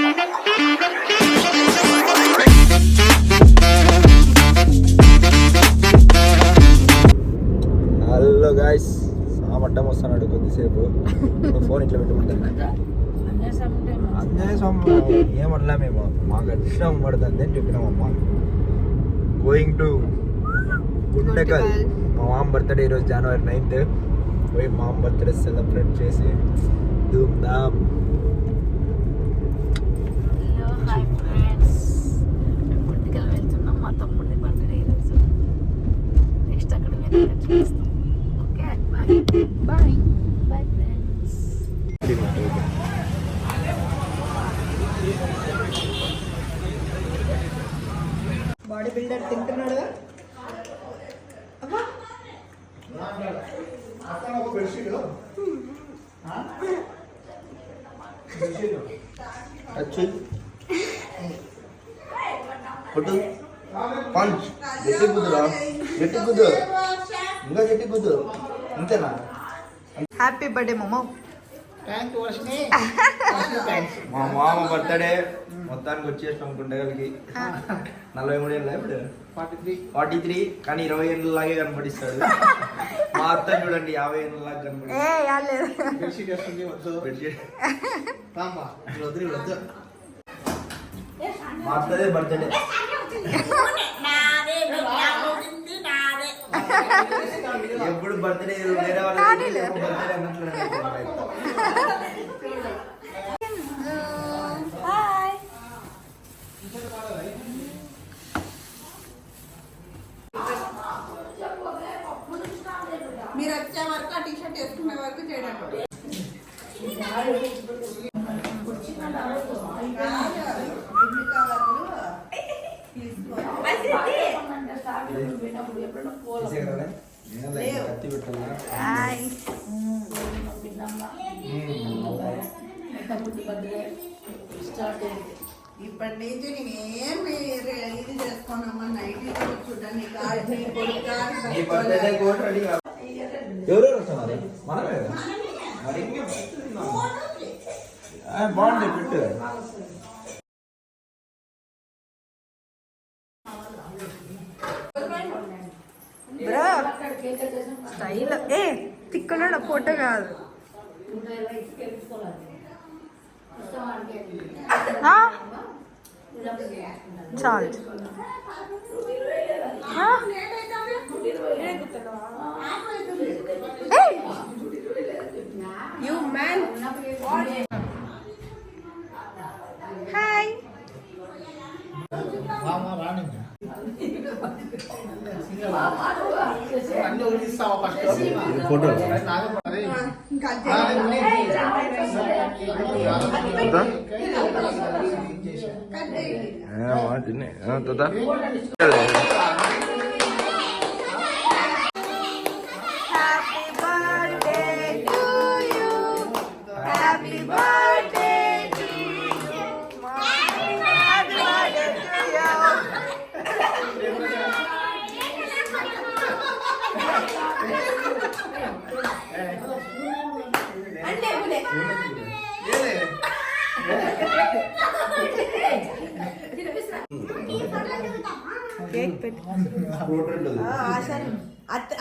Hello guys, సామడ్డం వస్తున్నాడు కొద్దిసేపు. Phone ఇట్లా పెట్టుకుంటాను. ఏమన్నా మేము మాకు అడ్డం పడుతుంది అని చెప్పినామమ్మా. Going to Guntakal. మా మామ బర్త్డే ఈరోజు January 9th. పోయి మామ బర్త్డే సెలబ్రేట్ చేసి ధూమ్ ధామ్. మా తమ్ముడి బర్త్డే ఈరోజు. నెక్స్ట్ అక్కడ okay bye bye bye friends. Body builder తింటున్నాడు. పంచ్ గట్టి కుదురా, గట్టి కుదు, ఇంకా గట్టి కుదు, అంతేనా? హ్యాపీ బర్త్డే మామ. మా మామ బర్త్డే మొత్తానికి వచ్చేసాం గుంటగల్కి. 43 ఏళ్ళ ఇప్పుడు 43, కానీ 20 ఏళ్ళలాగే కనపడిస్తాడు. మా అత్త చూడండి 50 ఏళ్ళలాగా కనపడిస్తాడు. మా అత్తదే బర్త్డే. ఎప్పుడు బర్త్డే వేరే వాళ్ళ బర్త్డే అన్నట్లు. మీరు వచ్చే వరకు ఆ టీషర్ట్ వేసుకునే వరకు చేయడానికి ఇప్పటి నుంచి నేనేం ఇది చేసుకోనమ్మా. నైట్ చూడండి ఎవరెవరు వస్తున్నారు? మనమే బాగుంది పెట్టు. బ్రో స్టైల్ తిక్కలో ఫోటో కాదు. చాలు యూ మ్యాన్. హాయ్. ఫోటో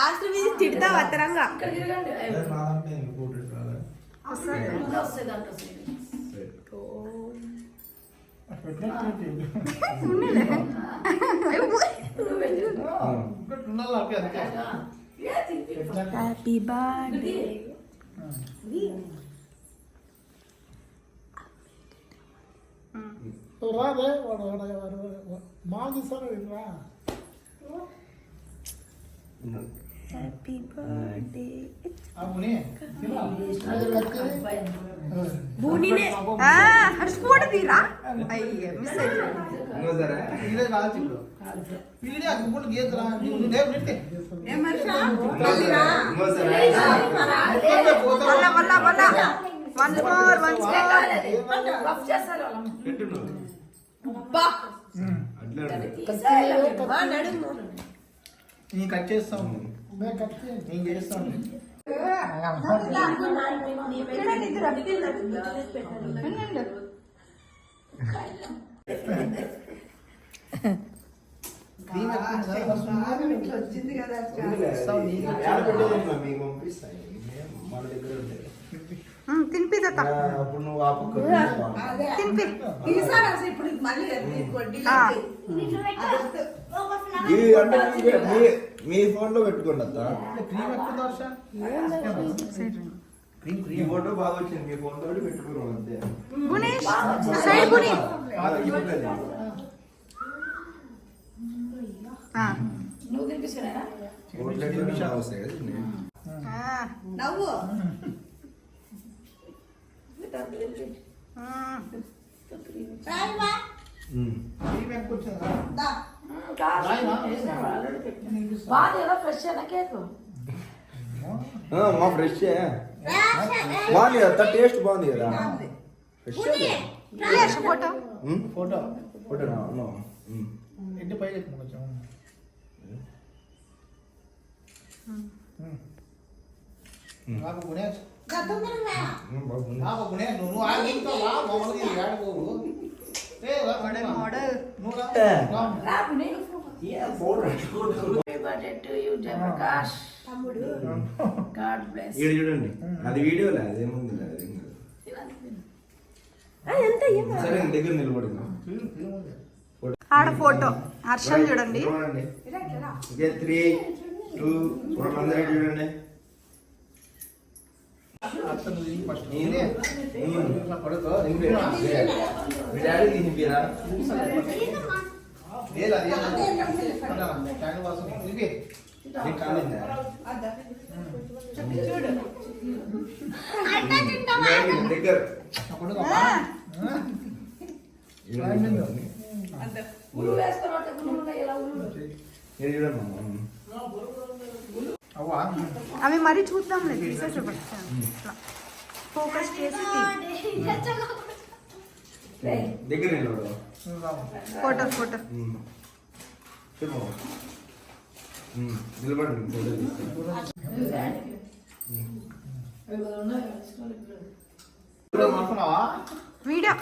ఆశ్రమి తిడతావు అత్తరంగా. Happy birthday. రాదే వాడు బాగా చూస్తాను. Happy birthday. బూనీనే హర్షపోట తీరా. అయ్యే మిస్ కట్ చేస్తాం, నేను చేస్తాను. క్రీమ్ ఇట్లా వచ్చింది కదా మీకు పంపిస్తాయి మన దగ్గర ఉండేది తినిపి తాత అప్పుడు నువ్వు ఆ పక్క తినిపి తీసారు అసలు ఇప్పుడు మళ్ళీ కొద్ది ఇవి అంటే మీ ఫోన్ లో పెట్టుకోండి అత్త క్రీమ్ ఎక్కువ దోశ ఈ ఫోటో బాగా వచ్చింది మీ ఫోన్ తోటి పెట్టుకున్నాం అంతే గుణేష్ సైడ్ గుణి నువ్వు తినిపిస్తున్నారా వస్తాయి కదా నవ్వు క్రీమ్ ఎక్కువ వచ్చిందా బాగా ఫ్రెష్ అయినా కేక్ మా ఫ్రెష్ బాగుంది కదా టేస్ట్ బాగుంది కదా ఫ్రెష్ ఫోటో ఫోటో ఫోటోనా ఇంటి పై కొంచెం నాకు గుణేష్ నాకు గుణేష్ నువ్వు ఆగుతావా మామూలుగా ఏడుకోవు మోడల్ చూడండి అది వీడియో లేదు అదేముంది సరే దగ్గర నిలబడింది ఆడ ఫోటో హర్షం చూడండి 3, 2 చూడండి మీ డాడీ తినిపిరా దగ్గర అవి మరీ చూద్దాం లేదు తీసేసి ఫోకస్ చేసి దగ్గర ఫోటో ఫోటో నిలబడండి వీడియో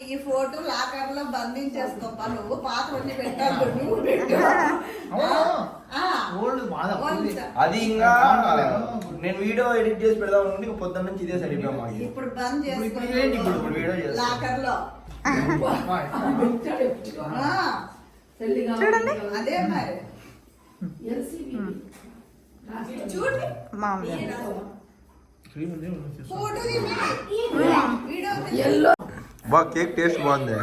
ఈ ఫోటో లాకర్ లో బంధించేసుకోపా నువ్వు పాత్రని పెట్టాలి నువ్వు పెట్టు అది ఇంకా నేను వీడియో ఎడిట్ చేసి పెడదాం అనుకుంటే పొద్దున్న నుంచి ఇదే సరిగ్గా ఇప్పుడు బంద్ ఇప్పుడు వీడియో చేస్తా లాకర్ లో చూడండి అదే మరి చూడండి ఫోటో వీడియో బా కేక్ టేస్ట్ బాగుంది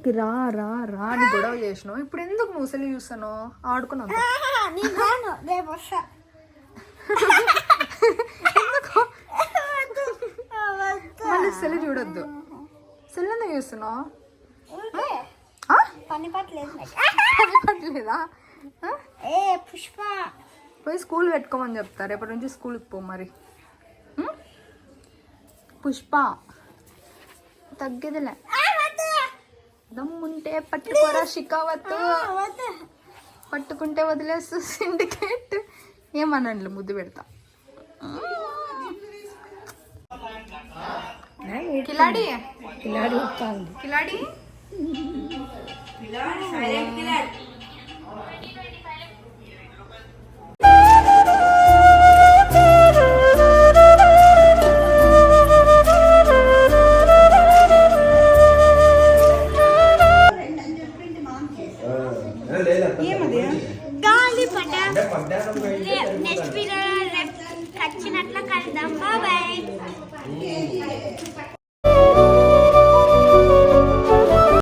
దగ్గరికి రా రా రా అని గొడవ చేసినావు. ఇప్పుడు ఎందుకు నువ్వు సెల్ చూస్తాను? ఆడుకున్నావు మళ్ళీ సెల్ చూడొద్దు. సెల్ ఎందుకు చూస్తున్నావు? పని పట్టలేదు పట్టలేదా? ఏ పుష్ప పోయి స్కూల్ పెట్టుకోమని చెప్తా. రేపటి నుంచి స్కూల్కి పో మరి. పుష్ప తగ్గేదిలే. దమ్ముంటే పట్టుకోరా షికావత్, పట్టుకుంటే వదిలేస్తూ సిండికేట్. ఏమనండి ముద్దు పెడతా. కిలాడి కిలాడి కిలాడి గాలి పట నెక్స్ట్ వీడియో వచ్చినట్లు కలుద్దాం. బాయ్.